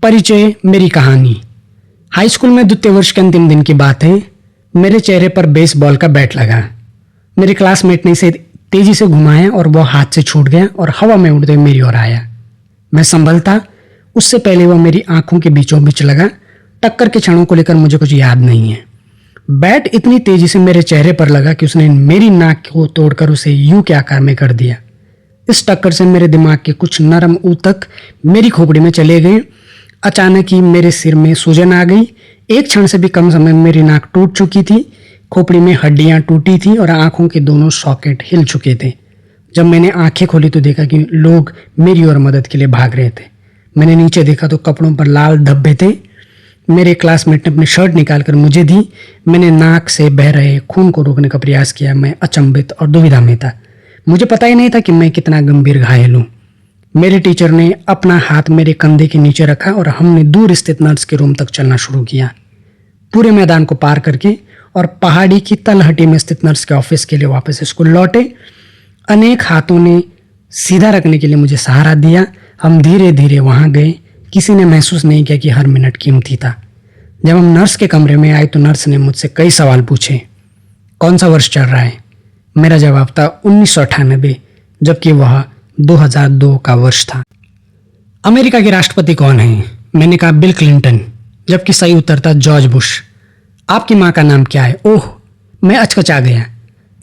परिचय मेरी कहानी। हाई स्कूल में द्वितीय वर्ष के अंतिम दिन की बात है। मेरे चेहरे पर बेसबॉल का बैट लगा। मेरे क्लासमेट ने इसे तेजी से घुमाया और वह हाथ से छूट गया और हवा में उड़ते हुए मेरी ओर आया। मैं संभलता उससे पहले वह मेरी आंखों के बीचों बीच लगा। टक्कर के क्षणों को लेकर मुझे कुछ याद नहीं है। बैट इतनी तेजी से मेरे चेहरे पर लगा कि उसने मेरी नाक को तोड़कर उसे यू के आकार में कर दिया। इस टक्कर से मेरे दिमाग के कुछ नरम ऊतक मेरी खोपड़ी में चले गए। अचानक ही मेरे सिर में सूजन आ गई। एक क्षण से भी कम समय में मेरी नाक टूट चुकी थी, खोपड़ी में हड्डियां टूटी थी और आंखों के दोनों सॉकेट हिल चुके थे। जब मैंने आंखें खोली तो देखा कि लोग मेरी ओर मदद के लिए भाग रहे थे। मैंने नीचे देखा तो कपड़ों पर लाल धब्बे थे। मेरे क्लासमेट ने अपनी शर्ट निकालकर मुझे दी। मैंने नाक से बह रहे खून को रोकने का प्रयास किया। मैं अचंभित और दुविधा में था। मुझे पता ही नहीं था कि मैं कितना गंभीर घायल हूँ। मेरे टीचर ने अपना हाथ मेरे कंधे के नीचे रखा और हमने दूर स्थित नर्स के रूम तक चलना शुरू किया। पूरे मैदान को पार करके और पहाड़ी की तलहटी में स्थित नर्स के ऑफिस के लिए वापस स्कूल लौटे। अनेक हाथों ने सीधा रखने के लिए मुझे सहारा दिया। हम धीरे धीरे वहाँ गए। किसी ने महसूस नहीं किया कि हर मिनट कीमती था। जब हम नर्स के कमरे में आए तो नर्स ने मुझसे कई सवाल पूछे। कौन सा वर्ष चल रहा है? मेरा जवाब था 1998, जबकि वह 2002 का वर्ष था। अमेरिका के राष्ट्रपति कौन हैं? मैंने कहा बिल क्लिंटन, जबकि सही उत्तर था जॉर्ज बुश। आपकी माँ का नाम क्या है? ओह, मैं अचकचा गया।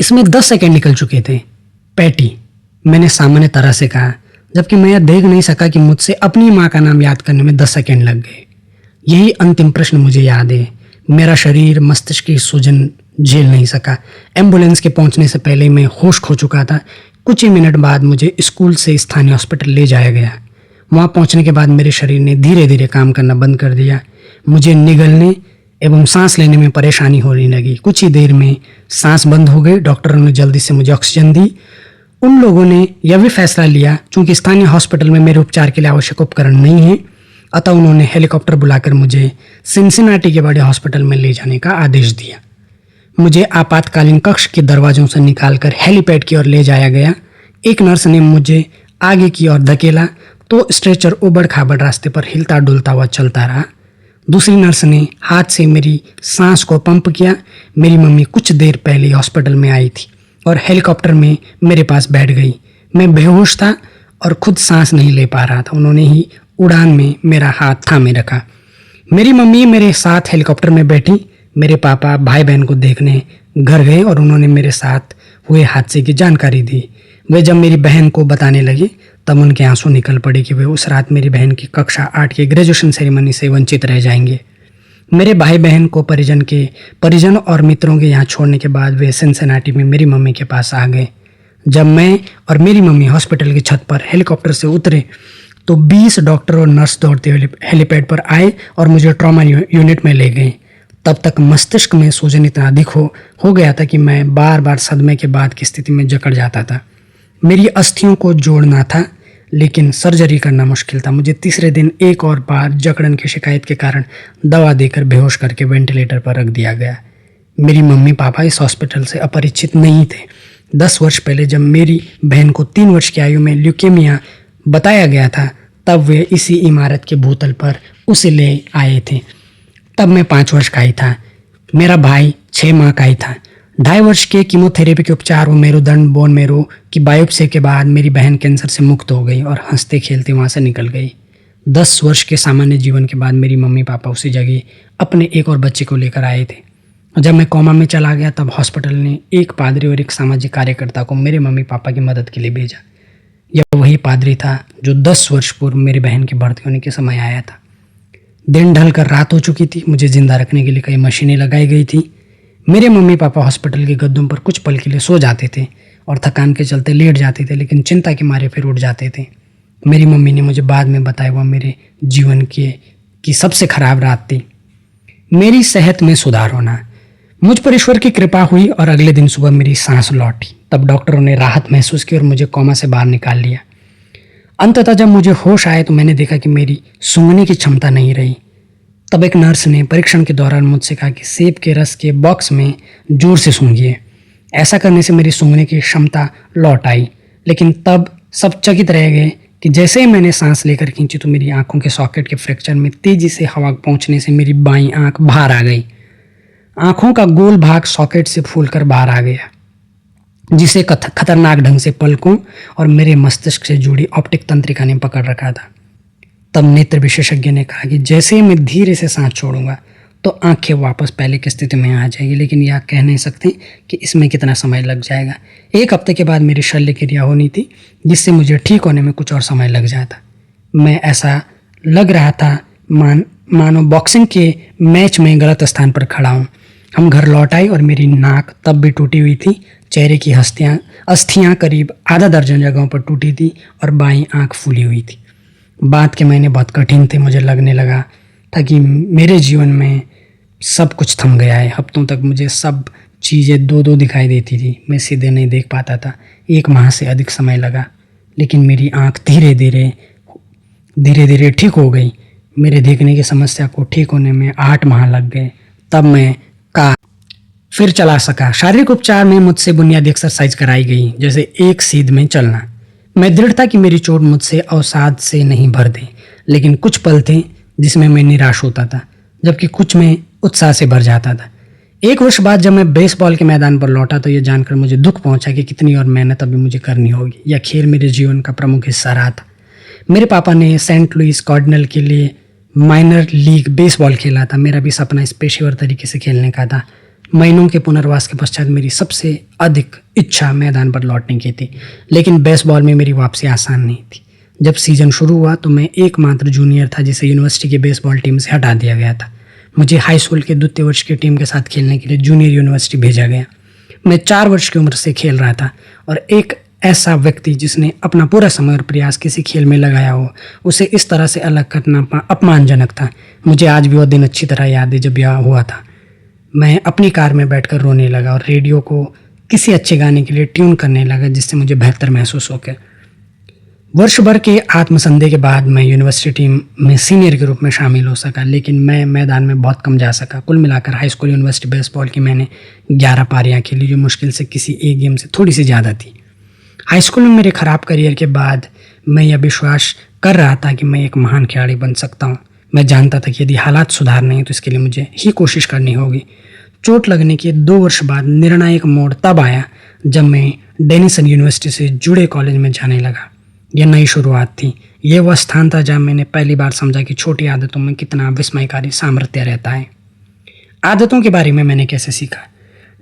इसमें 10 सेकंड निकल चुके थे। पैटी, मैंने सामान्य तरह से कहा, जबकि मैं यह देख नहीं सका कि मुझसे अपनी माँ का नाम याद करने में 10 सेकंड लग गए। यही अंतिम प्रश्न मुझे याद है। मेरा शरीर मस्तिष्क की सूजन झेल नहीं सका। एम्बुलेंस के पहुंचने से पहले मैं होश खो चुका था। कुछ ही मिनट बाद मुझे स्कूल से स्थानीय हॉस्पिटल ले जाया गया। वहां पहुंचने के बाद मेरे शरीर ने धीरे धीरे काम करना बंद कर दिया। मुझे निगलने एवं सांस लेने में परेशानी होने लगी। कुछ ही देर में सांस बंद हो गई। डॉक्टरों ने जल्दी से मुझे ऑक्सीजन दी। उन लोगों ने यह भी फैसला लिया, चूंकि स्थानीय हॉस्पिटल में मेरे उपचार के लिए आवश्यक उपकरण नहीं है, अतः उन्होंने हेलीकॉप्टर बुलाकर मुझे सिनसिनाटी के बड़े हॉस्पिटल में ले जाने का आदेश दिया। मुझे आपातकालीन कक्ष के दरवाजों से निकालकर हेलीपैड की ओर ले जाया गया। एक नर्स ने मुझे आगे की ओर धकेला तो स्ट्रेचर उबड़ खाबड़ रास्ते पर हिलता डुलता हुआ चलता रहा। दूसरी नर्स ने हाथ से मेरी सांस को पंप किया। मेरी मम्मी कुछ देर पहले हॉस्पिटल में आई थी और हेलीकॉप्टर में मेरे पास बैठ गई। मैं बेहोश था और खुद सांस नहीं ले पा रहा था। उन्होंने ही उड़ान में मेरा हाथ थामे रखा। मेरी मम्मी मेरे साथ हेलीकॉप्टर में बैठी। मेरे पापा भाई बहन को देखने घर गए और उन्होंने मेरे साथ हुए हादसे की जानकारी दी। वे जब मेरी बहन को बताने लगे तब उनके आंसू निकल पड़े कि वे उस रात मेरी बहन की कक्षा 8 की ग्रेजुएशन सेरेमनी से वंचित रह जाएंगे। मेरे भाई बहन को परिजन और मित्रों के यहाँ छोड़ने के बाद वे सिनसिनाटी में मेरी मम्मी के पास आ गए। जब मैं और मेरी मम्मी हॉस्पिटल की छत पर हेलीकॉप्टर से उतरे तो 20 डॉक्टर और नर्स दौड़ते हुए हेलीपैड पर आए और मुझे ट्रॉमा यूनिट में ले गए। तब तक मस्तिष्क में सूजन इतना अधिक हो गया था कि मैं बार बार सदमे के बाद की स्थिति में जकड़ जाता था। मेरी अस्थियों को जोड़ना था, लेकिन सर्जरी करना मुश्किल था। मुझे तीसरे दिन एक और बार जकड़न की शिकायत के कारण दवा देकर बेहोश करके वेंटिलेटर पर रख दिया गया। मेरी मम्मी पापा इस हॉस्पिटल से अपरिचित नहीं थे। 10 वर्ष पहले जब मेरी बहन को 3 वर्ष की आयु में ल्यूकेमिया बताया गया था, तब वे इसी इमारत के भूतल पर उसे ले आए थे। तब मैं 5 वर्ष का ही था। मेरा भाई 6 माह का ही था। 2.5 वर्ष के कीमोथेरेपी के उपचार और मेरुदंड बोन मेरो की बायोप्सी के बाद मेरी बहन कैंसर से मुक्त हो गई और हंसते खेलते वहाँ से निकल गई। 10 वर्ष के सामान्य जीवन के बाद मेरी मम्मी पापा उसी जगह अपने एक और बच्चे को लेकर आए थे। जब मैं कोमा में चला गया तब हॉस्पिटल ने एक पादरी और एक सामाजिक कार्यकर्ता को मेरे मम्मी पापा की मदद के लिए भेजा। यह वही पादरी था जो 10 वर्ष पूर्व मेरी बहन के भर्ती होने के समय आया था। दिन ढल कर रात हो चुकी थी। मुझे जिंदा रखने के लिए कई मशीनें लगाई गई थी। मेरे मम्मी पापा हॉस्पिटल के गद्दों पर कुछ पल के लिए सो जाते थे और थकान के चलते लेट जाते थे, लेकिन चिंता के मारे फिर उठ जाते थे। मेरी मम्मी ने मुझे बाद में बताया वह मेरे जीवन की सबसे खराब रात थी। मेरी सेहत में सुधार होना, मुझ पर ईश्वर की कृपा हुई और अगले दिन सुबह मेरी सांस लौटी। तब डॉक्टरों ने राहत महसूस की और मुझे कोमा से बाहर निकाल लिया। अंततः जब मुझे होश आए तो मैंने देखा कि मेरी सूंघने की क्षमता नहीं रही। तब एक नर्स ने परीक्षण के दौरान मुझसे कहा कि सेब के रस के बॉक्स में जोर से सूंघिए। ऐसा करने से मेरी सूंघने की क्षमता लौट आई, लेकिन तब सब चकित रह गए कि जैसे ही मैंने सांस लेकर खींची तो मेरी आंखों के सॉकेट के फ्रैक्चर में तेजी से हवा पहुंचने से मेरी बाईं आंख बाहर आ गई। आंखों का गोल भाग सॉकेट से फूलकर बाहर आ गया, जिसे खतरनाक ढंग से पलकों और मेरे मस्तिष्क से जुड़ी ऑप्टिक तंत्रिका ने पकड़ रखा था। तब नेत्र विशेषज्ञ ने कहा कि जैसे ही मैं धीरे से सांस छोड़ूंगा तो आंखें वापस पहले की स्थिति में आ जाएगी, लेकिन यह कह नहीं सकते कि इसमें कितना समय लग जाएगा। 1 हफ्ते के बाद मेरी शल्य क्रिया होनी थी, जिससे मुझे ठीक होने में कुछ और समय लग जाता। मैं ऐसा लग रहा था मानो बॉक्सिंग के मैच में गलत स्थान पर खड़ा हूँ। हम घर लौट आए और मेरी नाक तब भी टूटी हुई थी। चेहरे की अस्थियाँ करीब आधा दर्जन जगहों पर टूटी थी और बाईं आंख फूली हुई थी। बाद के महीने बहुत कठिन थे। मुझे लगने लगा था कि मेरे जीवन में सब कुछ थम गया है। हफ्तों तक मुझे सब चीज़ें दो दो दिखाई देती थी। मैं सीधे नहीं देख पाता था। 1 माह से अधिक समय लगा, लेकिन मेरी आंख धीरे धीरे ठीक हो गई। मेरे देखने की समस्या को ठीक होने में 8 माह लग गए। तब मैं फिर चला सका। शारीरिक उपचार में मुझसे बुनियादी एक्सरसाइज कराई गई, जैसे एक सीध में चलना। मैं दृढ़ था कि मेरी चोट मुझसे अवसाद से नहीं भर दे, लेकिन कुछ पल थे जिसमें मैं निराश होता था, जबकि कुछ में उत्साह से भर जाता था। 1 वर्ष बाद जब मैं बेसबॉल के मैदान पर लौटा तो यह जानकर मुझे दुख पहुंचा कि कितनी और मेहनत अभी मुझे करनी होगी। यह खेल मेरे जीवन का प्रमुख हिस्सा रहा था। मेरे पापा ने सेंट लुइस कार्डिनल के लिए माइनर लीग बेसबॉल खेला था। मेरा भी सपना इस पेशेवर तरीके से खेलने का था। महीनों के पुनर्वास के पश्चात मेरी सबसे अधिक इच्छा मैदान पर लौटने की थी, लेकिन बेसबॉल में मेरी वापसी आसान नहीं थी। जब सीजन शुरू हुआ तो मैं एकमात्र जूनियर था जिसे यूनिवर्सिटी की बेसबॉल टीम से हटा दिया गया था। मुझे हाई स्कूल के द्वितीय वर्ष की टीम के साथ खेलने के लिए जूनियर यूनिवर्सिटी भेजा गया। मैं 4 वर्ष की उम्र से खेल रहा था, और एक ऐसा व्यक्ति जिसने अपना पूरा समय और प्रयास किसी खेल में लगाया हो, उसे इस तरह से अलग करना अपमानजनक था। मुझे आज भी वह दिन अच्छी तरह याद है जब यह हुआ था। मैं अपनी कार में बैठकर रोने लगा और रेडियो को किसी अच्छे गाने के लिए ट्यून करने लगा, जिससे मुझे बेहतर महसूस हो गया। वर्ष भर के आत्मसंदेह के बाद मैं यूनिवर्सिटी टीम में सीनियर के रूप में शामिल हो सका, लेकिन मैं मैदान में बहुत कम जा सका। कुल मिलाकर हाई स्कूल यूनिवर्सिटी बेसबॉल की मैंने 11 पारियां खेली, जो मुश्किल से किसी एक गेम से थोड़ी सी ज़्यादा थी। हाई स्कूल में मेरे खराब करियर के बाद मैं यह विश्वास कर रहा था कि मैं एक महान खिलाड़ी बन सकता हूँ। मैं जानता था कि यदि हालात सुधार नहीं तो इसके लिए मुझे ही कोशिश करनी होगी। चोट लगने के 2 वर्ष बाद निर्णायक मोड़ तब आया जब मैं डेनिसन यूनिवर्सिटी से जुड़े कॉलेज में जाने लगा। यह नई शुरुआत थी। यह वह स्थान था जहाँ मैंने पहली बार समझा कि छोटी आदतों में कितना विस्मयकारी सामर्थ्य रहता है। आदतों के बारे में मैंने कैसे सीखा।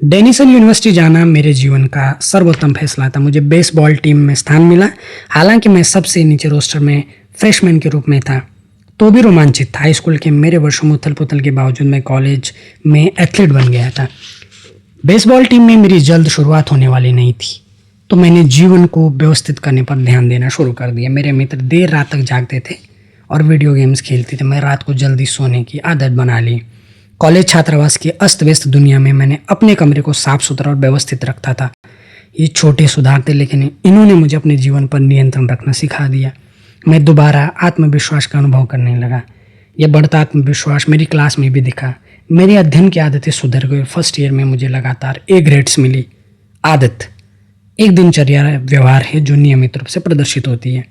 डेनिसन यूनिवर्सिटी जाना मेरे जीवन का सर्वोत्तम फैसला था। मुझे बेसबॉल टीम में स्थान मिला। हालांकि मैं सबसे नीचे रोस्टर में फ्रेशमैन के रूप में था, तो भी रोमांचित था। हाई स्कूल के मेरे वर्षों में उथल पुथल के बावजूद मैं कॉलेज में एथलीट बन गया था। बेसबॉल टीम में मेरी जल्द शुरुआत होने वाली नहीं थी, तो मैंने जीवन को व्यवस्थित करने पर ध्यान देना शुरू कर दिया। मेरे मित्र देर रात तक जागते थे और वीडियो गेम्स खेलते थे। मैं रात को जल्दी सोने की आदत बना ली। कॉलेज छात्रावास की अस्त व्यस्त दुनिया में मैंने अपने कमरे को साफ सुथरा और व्यवस्थित रखता था। ये छोटे सुधार थे, लेकिन इन्होंने मुझे अपने जीवन पर नियंत्रण रखना सिखा दिया। मैं दोबारा आत्मविश्वास का अनुभव करने लगा। यह बढ़ता आत्मविश्वास मेरी क्लास में भी दिखा। मेरी अध्ययन की आदतें सुधर गई। फर्स्ट ईयर में मुझे लगातार A ग्रेड्स मिली। आदत एक दिनचर्या व्यवहार है जो नियमित रूप से प्रदर्शित होती है।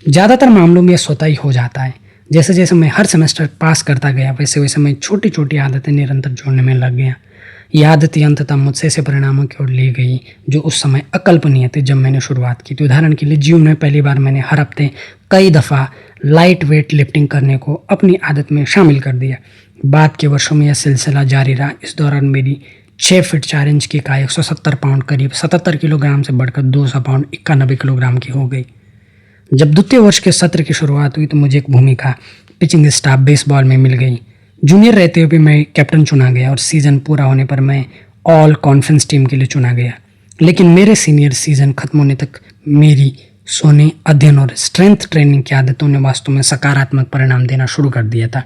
ज़्यादातर मामलों में यह स्वतः ही हो जाता है। जैसे जैसे मैं हर सेमेस्टर पास करता गया, वैसे वैसे मैं छोटी छोटी आदतें निरंतर जोड़ने में लग गया। यह आदतें अंततः मुझसे ऐसे परिणामों की ओर ले गई जो उस समय अकल्पनीय थे जब मैंने शुरुआत की थी। उदाहरण के लिए, जीवन में पहली बार मैंने हर हफ्ते कई दफ़ा लाइट वेट लिफ्टिंग करने को अपनी आदत में शामिल कर दिया। बाद के वर्षों में यह सिलसिला जारी रहा। इस दौरान मेरी 6 फीट 4 इंच की इकाई 170 पाउंड करीब 77 किलोग्राम से बढ़कर 200 पाउंड 91 किलोग्राम की हो गई। जब द्वितीय वर्ष के सत्र की शुरुआत हुई तो मुझे एक भूमिका पिचिंग स्टाफ बेसबॉल में मिल गई। जूनियर रहते हुए मैं कैप्टन चुना गया और सीज़न पूरा होने पर मैं ऑल कॉन्फ्रेंस टीम के लिए चुना गया। लेकिन मेरे सीनियर सीज़न खत्म होने तक मेरी सोने, अध्ययन और स्ट्रेंथ ट्रेनिंग की आदतों ने वास्तव में सकारात्मक परिणाम देना शुरू कर दिया था।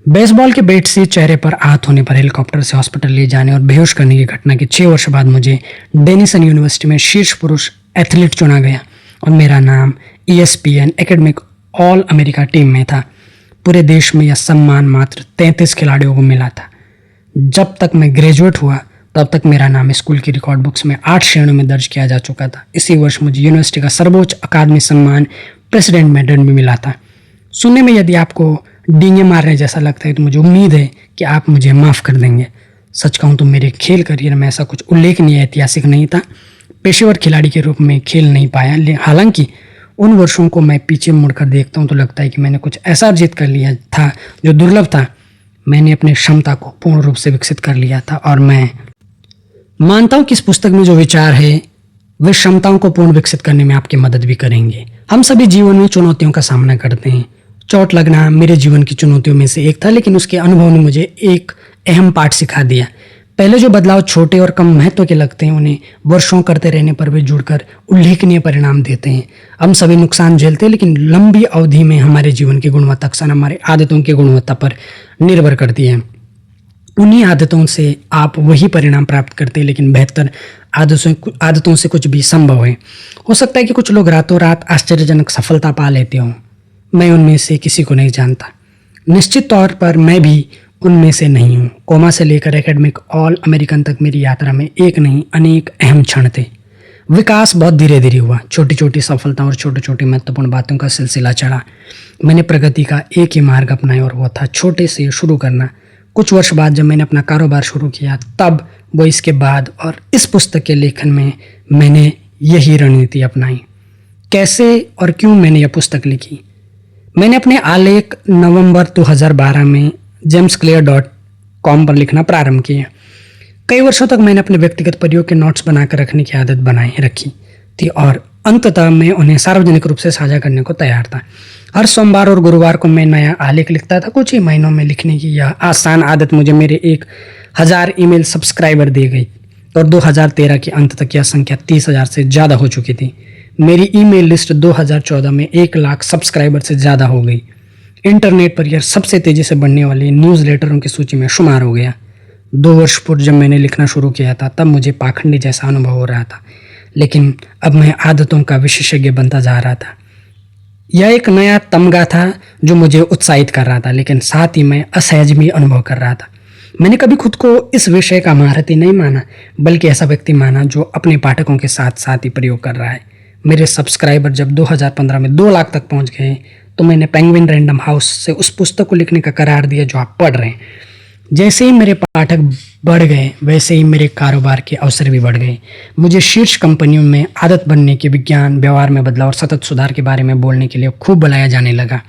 बेसबॉल के बैट से चेहरे पर आहत होने पर हेलीकॉप्टर से हॉस्पिटल ले जाने और बेहोश करने की घटना के 6 वर्ष बाद मुझे डेनिसन यूनिवर्सिटी में शीर्ष पुरुष एथलीट चुना गया और मेरा नाम ESPN academic all America team में था। पूरे देश में यह सम्मान मात्र 33 खिलाड़ियों को मिला था। जब तक मैं ग्रेजुएट हुआ तब तक मेरा नाम स्कूल की रिकॉर्ड बुक्स में 8 श्रेणियों में दर्ज किया जा चुका था। इसी वर्ष मुझे यूनिवर्सिटी का सर्वोच्च अकादमी सम्मान प्रेसिडेंट मेडल भी मिला था। सुनने में यदि आपको डींगे मारने जैसा लगता है तो मुझे उम्मीद है कि आप मुझे माफ़ कर देंगे। सच कहूँ तो मेरे खेल करियर में ऐसा कुछ उल्लेखनीय ऐतिहासिक नहीं था। पेशेवर खिलाड़ी के रूप में खेल नहीं पाया, हालांकि उन वर्षों को मैं पीछे मुड़कर देखता हूँ तो लगता है कि मैंने कुछ ऐसा अर्जित कर लिया था जो दुर्लभ था। मैंने अपनी क्षमता को पूर्ण रूप से विकसित कर लिया था और मैं मानता हूँ कि इस पुस्तक में जो विचार है वे क्षमताओं को पूर्ण विकसित करने में आपकी मदद भी करेंगे। हम सभी जीवन में चुनौतियों का सामना करते हैं। चोट लगना मेरे जीवन की चुनौतियों में से एक था, लेकिन उसके अनुभव ने मुझे एक अहम पाठ सिखा दिया। पहले जो बदलाव छोटे और कम महत्व के लगते हैं, उन्हें वर्षों करते रहने पर वे जुड़कर उल्लेखनीय परिणाम देते हैं। हम सभी नुकसान झेलते हैं, लेकिन लंबी अवधि में हमारे जीवन की गुणवत्ता अक्सर हमारे आदतों की गुणवत्ता पर निर्भर करती है। उन्हीं आदतों से आप वही परिणाम प्राप्त करते हैं, लेकिन बेहतर आदतों से कुछ भी संभव है। हो सकता है कि कुछ लोग रातों रात आश्चर्यजनक सफलता पा लेते हों। मैं उनमें से किसी को नहीं जानता। निश्चित तौर पर मैं भी उनमें से नहीं हूँ। कोमा से लेकर एकेडमिक ऑल अमेरिकन तक मेरी यात्रा में एक नहीं अनेक अहम क्षण थे। विकास बहुत धीरे धीरे हुआ। छोटी छोटी सफलता और छोटी छोटी महत्वपूर्ण बातों का सिलसिला चढ़ा। मैंने प्रगति का एक ही मार्ग अपनाया और वो था छोटे से शुरू करना। कुछ वर्ष बाद जब मैंने अपना कारोबार शुरू किया, तब वो इसके बाद और इस पुस्तक के लेखन में मैंने यही रणनीति अपनाई। कैसे और क्यों मैंने यह पुस्तक लिखी? मैंने अपने आलेख नवंबर 2012 में jamesclear.com पर लिखना प्रारंभ किया। कई वर्षों तक मैंने अपने व्यक्तिगत प्रयोग के नोट्स बनाकर रखने की आदत रखी थी और अंततः मैं उन्हें सार्वजनिक रूप से साझा करने को तैयार था। हर सोमवार और गुरुवार को मैं नया आलेख लिखता था। कुछ ही महीनों में लिखने की यह आसान आदत मुझे मेरे 1000 ईमेल सब्सक्राइबर दे गई और 2013 के अंत तक यह संख्या 30,000 से ज़्यादा हो चुकी थी। मेरी ईमेल लिस्ट 2014 में 1 लाख सब्सक्राइबर से ज़्यादा हो गई। इंटरनेट पर यह सबसे तेज़ी से बढ़ने वाली न्यूज़लेटरों की सूची में शुमार हो गया। 2 वर्ष पूर्व जब मैंने लिखना शुरू किया था, तब मुझे पाखंडी जैसा अनुभव हो रहा था, लेकिन अब मैं आदतों का विशेषज्ञ बनता जा रहा था। यह एक नया तमगा था जो मुझे उत्साहित कर रहा था, लेकिन साथ ही मैं असहज भी अनुभव कर रहा था। मैंने कभी खुद को इस विषय का महारथी नहीं माना, बल्कि ऐसा व्यक्ति माना जो अपने पाठकों के साथ साथ ही प्रयोग कर रहा है। मेरे सब्सक्राइबर जब 2015 में 2 लाख तक पहुंच गए तो मैंने पेंगुइन रैंडम हाउस से उस पुस्तक को लिखने का करार दिया जो आप पढ़ रहे हैं। जैसे ही मेरे पाठक बढ़ गए, वैसे ही मेरे कारोबार के अवसर भी बढ़ गए। मुझे शीर्ष कंपनियों में आदत बनने के विज्ञान, व्यवहार में बदलाव और सतत सुधार के बारे में बोलने के लिए खूब बुलाया जाने लगा।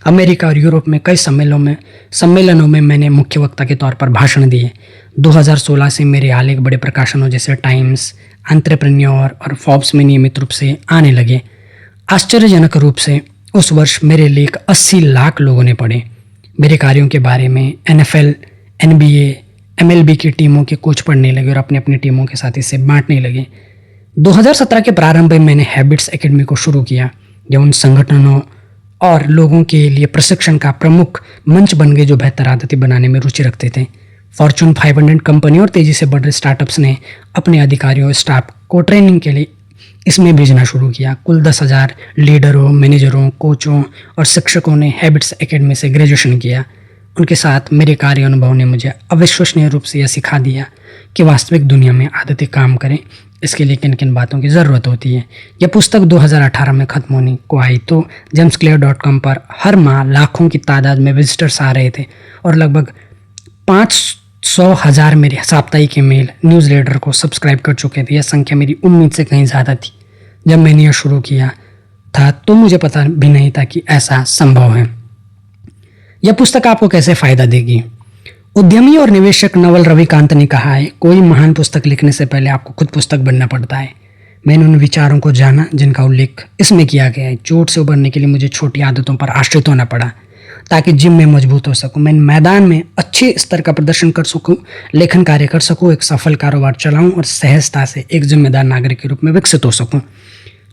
अमेरिका और यूरोप में कई सम्मेलनों में मैंने मुख्य वक्ता के तौर पर भाषण दिए। 2016 से मेरे आलेख बड़े प्रकाशनों जैसे टाइम्स, एंटरप्रेन्योर और फोर्ब्स में नियमित रूप से आने लगे। आश्चर्यजनक रूप से उस वर्ष मेरे लेख 80 लाख लोगों ने पढ़े। मेरे कार्यों के बारे में NFL, NBA, MLB की टीमों के कोच पढ़ने लगे और अपनी अपनी टीमों के साथ इसे बांटने लगे। 2017 के प्रारंभ में मैंने हैबिट्स एकेडमी को शुरू किया, जो उन संगठनों और लोगों के लिए प्रशिक्षण का प्रमुख मंच बन गए जो बेहतर आदतें बनाने में रुचि रखते थे। फॉर्च्यून 500 कंपनी और तेज़ी से बढ़ रहे स्टार्टअप्स ने अपने अधिकारियों और स्टाफ को ट्रेनिंग के लिए इसमें भेजना शुरू किया। कुल 10,000 लीडरों, मैनेजरों, कोचों और शिक्षकों ने हैबिट्स एकेडमी से ग्रेजुएशन किया। उनके साथ मेरे कार्य अनुभव ने मुझे अविश्वसनीय रूप से यह सिखा दिया कि वास्तविक दुनिया में आदतें काम करें, इसके लिए किन किन बातों की ज़रूरत होती है। यह पुस्तक 2018 में ख़त्म होने को आई तो jamesclear.com पर हर माह लाखों की तादाद में विजिटर्स आ रहे थे और लगभग 500,000 मेरे साप्ताहिक ईमेल न्यूज़लेटर को सब्सक्राइब कर चुके थे। यह संख्या मेरी उम्मीद से कहीं ज़्यादा थी। जब मैंने यह शुरू किया था तो मुझे पता भी नहीं था कि ऐसा संभव है। यह पुस्तक आपको कैसे फ़ायदा देगी? उद्यमी और निवेशक नवल रविकांत ने कहा है, कोई महान पुस्तक लिखने से पहले आपको खुद पुस्तक बनना पड़ता है। मैंने उन विचारों को जाना जिनका उल्लेख इसमें किया गया है। चोट से उबरने के लिए मुझे छोटी आदतों पर आश्रित होना पड़ा ताकि जिम में मजबूत हो सकूं, मैं मैदान में अच्छे स्तर का प्रदर्शन कर सकूं, लेखन कार्य कर सकूं, एक सफल कारोबार चलाऊं और सहजता से एक जिम्मेदार नागरिक के रूप में विकसित हो सकूं।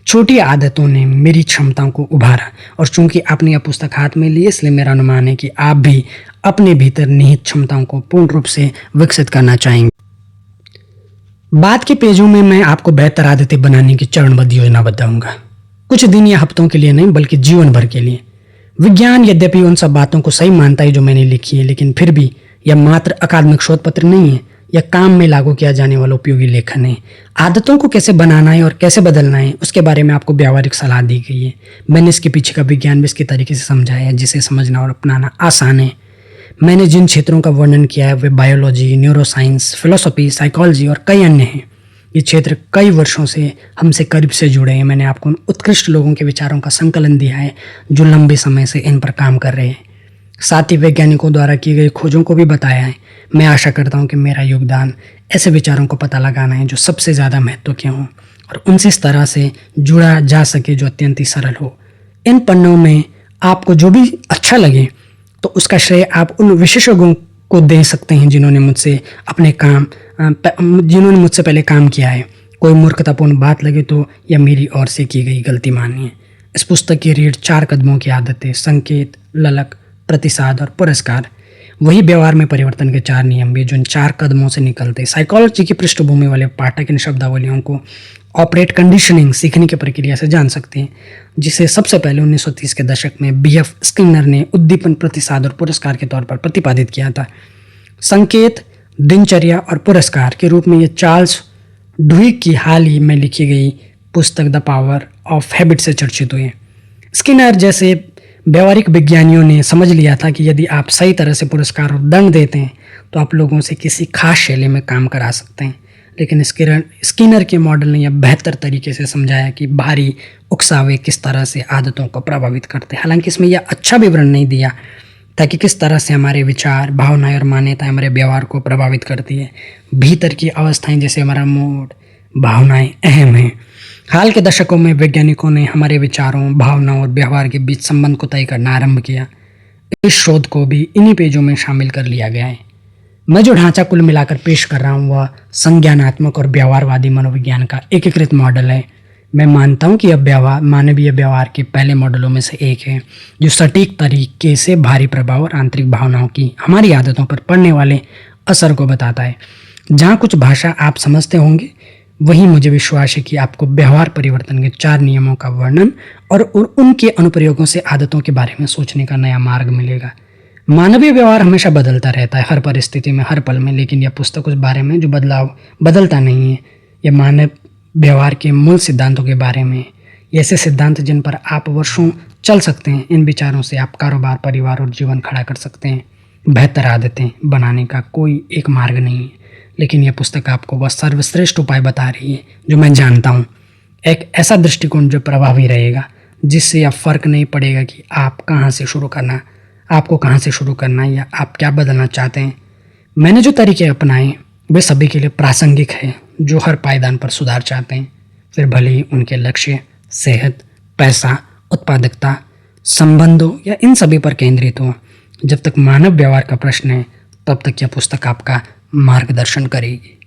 छोटी आदतों ने मेरी क्षमताओं को उभारा और चूंकि आपने यह पुस्तक हाथ में ली, इसलिए मेरा अनुमान है कि आप भी अपने भीतर निहित क्षमताओं को पूर्ण रूप से विकसित करना चाहेंगे। बाद के पेजों में मैं आपको बेहतर आदतें बनाने की चरणबद्ध योजना बताऊंगा, कुछ दिन या हफ्तों के लिए नहीं बल्कि जीवन भर के लिए। विज्ञान यद्यपि उन सब बातों को सही मानता है जो मैंने लिखी है, लेकिन फिर भी यह मात्र अकादमिक शोध पत्र नहीं है। या काम में लागू किया जाने वाला उपयोगी लेखन है। आदतों को कैसे बनाना है और कैसे बदलना है उसके बारे में आपको व्यावहारिक सलाह दी गई है। मैंने इसके पीछे का विज्ञान भी इसके तरीके से समझाया है जिसे समझना और अपनाना आसान है। मैंने जिन क्षेत्रों का वर्णन किया है वे बायोलॉजी, न्यूरोसाइंस, फिलोसॉफी, साइकोलॉजी और कई अन्य हैं। ये क्षेत्र कई वर्षों से हमसे करीब से जुड़े हैं। मैंने आपको उन उत्कृष्ट लोगों के विचारों का संकलन दिया है जो लंबे समय से इन पर काम कर रहे हैं। साथ ही वैज्ञानिकों द्वारा की गई खोजों को भी बताया है। मैं आशा करता हूँ कि मेरा योगदान ऐसे विचारों को पता लगाना है जो सबसे ज़्यादा महत्व के हों और उनसे इस तरह से जुड़ा जा सके जो अत्यंत ही सरल हो। इन पन्नों में आपको जो भी अच्छा लगे तो उसका श्रेय आप उन विशेषज्ञों को दे सकते हैं जिन्होंने मुझसे पहले काम किया है। कोई मूर्खतापूर्ण बात लगे तो यह मेरी ओर से की गई गलती मानिए। इस पुस्तक की रीढ़ 4 कदमों की आदतें, संकेत, ललक, प्रतिसाद और पुरस्कार, वही व्यवहार में परिवर्तन के 4 नियम भी जो इन 4 कदमों से निकलते। साइकोलॉजी की पृष्ठभूमि वाले पाठक इन शब्दावलियों को ऑपरेट कंडीशनिंग सीखने की प्रक्रिया से जान सकते हैं, जिसे सबसे पहले 1930 के दशक में बीएफ स्किनर ने उद्दीपन, प्रतिसाद और पुरस्कार के तौर पर प्रतिपादित किया था। संकेत, दिनचर्या और पुरस्कार के रूप में ये चार्ल्स डुहिग की हाल ही में लिखी गई पुस्तक द पावर ऑफ हैबिट से चर्चित हुए। स्किनर जैसे व्यवहारिक विज्ञानियों ने समझ लिया था कि यदि आप सही तरह से पुरस्कार और दंड देते हैं तो आप लोगों से किसी खास शैली में काम करा सकते हैं। लेकिन स्किनर के मॉडल ने यह बेहतर तरीके से समझाया कि बाहरी उकसावे किस तरह से आदतों को प्रभावित करते हैं। हालांकि इसमें यह अच्छा विवरण नहीं दिया ताकि किस तरह से हमारे विचार, भावनाएं और मान्यताएं हमारे व्यवहार को प्रभावित करती है। भीतर की अवस्थाएं जैसे हमारा मूड, भावनाएं अहम हैं। हाल के दशकों में वैज्ञानिकों ने हमारे विचारों, भावनाओं और व्यवहार के बीच संबंध को तय करना आरंभ किया। इस शोध को भी इन्हीं पेजों में शामिल कर लिया गया है। मैं जो ढांचा कुल मिलाकर पेश कर रहा हूँ वह संज्ञानात्मक और व्यवहारवादी मनोविज्ञान का एकीकृत मॉडल है। मैं मानता हूँ कि यह मानवीय व्यवहार के पहले मॉडलों में से एक है जो सटीक तरीके से बाहरी प्रभाव और आंतरिक भावनाओं की हमारी आदतों पर पड़ने वाले असर को बताता है। जहाँ कुछ भाषा आप समझते होंगे वहीं मुझे विश्वास है कि आपको व्यवहार परिवर्तन के 4 नियमों का वर्णन और उनके अनुप्रयोगों से आदतों के बारे में सोचने का नया मार्ग मिलेगा। मानवीय व्यवहार हमेशा बदलता रहता है, हर परिस्थिति में, हर पल में, लेकिन यह पुस्तक उस बारे में जो बदलता नहीं है। यह मानव व्यवहार के मूल सिद्धांतों के बारे में, ऐसे सिद्धांत जिन पर आप वर्षों चल सकते हैं। इन विचारों से आप कारोबार, परिवार और जीवन खड़ा कर सकते हैं। बेहतर आदतें बनाने का कोई एक मार्ग नहीं है, लेकिन यह पुस्तक आपको वह सर्वश्रेष्ठ उपाय बता रही है जो मैं जानता हूँ। एक ऐसा दृष्टिकोण जो प्रभावी रहेगा, जिससे यह फर्क नहीं पड़ेगा कि आपको कहाँ से शुरू करना है या आप क्या बदलना चाहते हैं। मैंने जो तरीके अपनाए वे सभी के लिए प्रासंगिक है जो हर पायदान पर सुधार चाहते हैं, फिर भले ही उनके लक्ष्य सेहत, पैसा, उत्पादकता, संबंधों या इन सभी पर केंद्रित हो। जब तक मानव व्यवहार का प्रश्न है तब तक यह पुस्तक आपका मार्गदर्शन करेगी।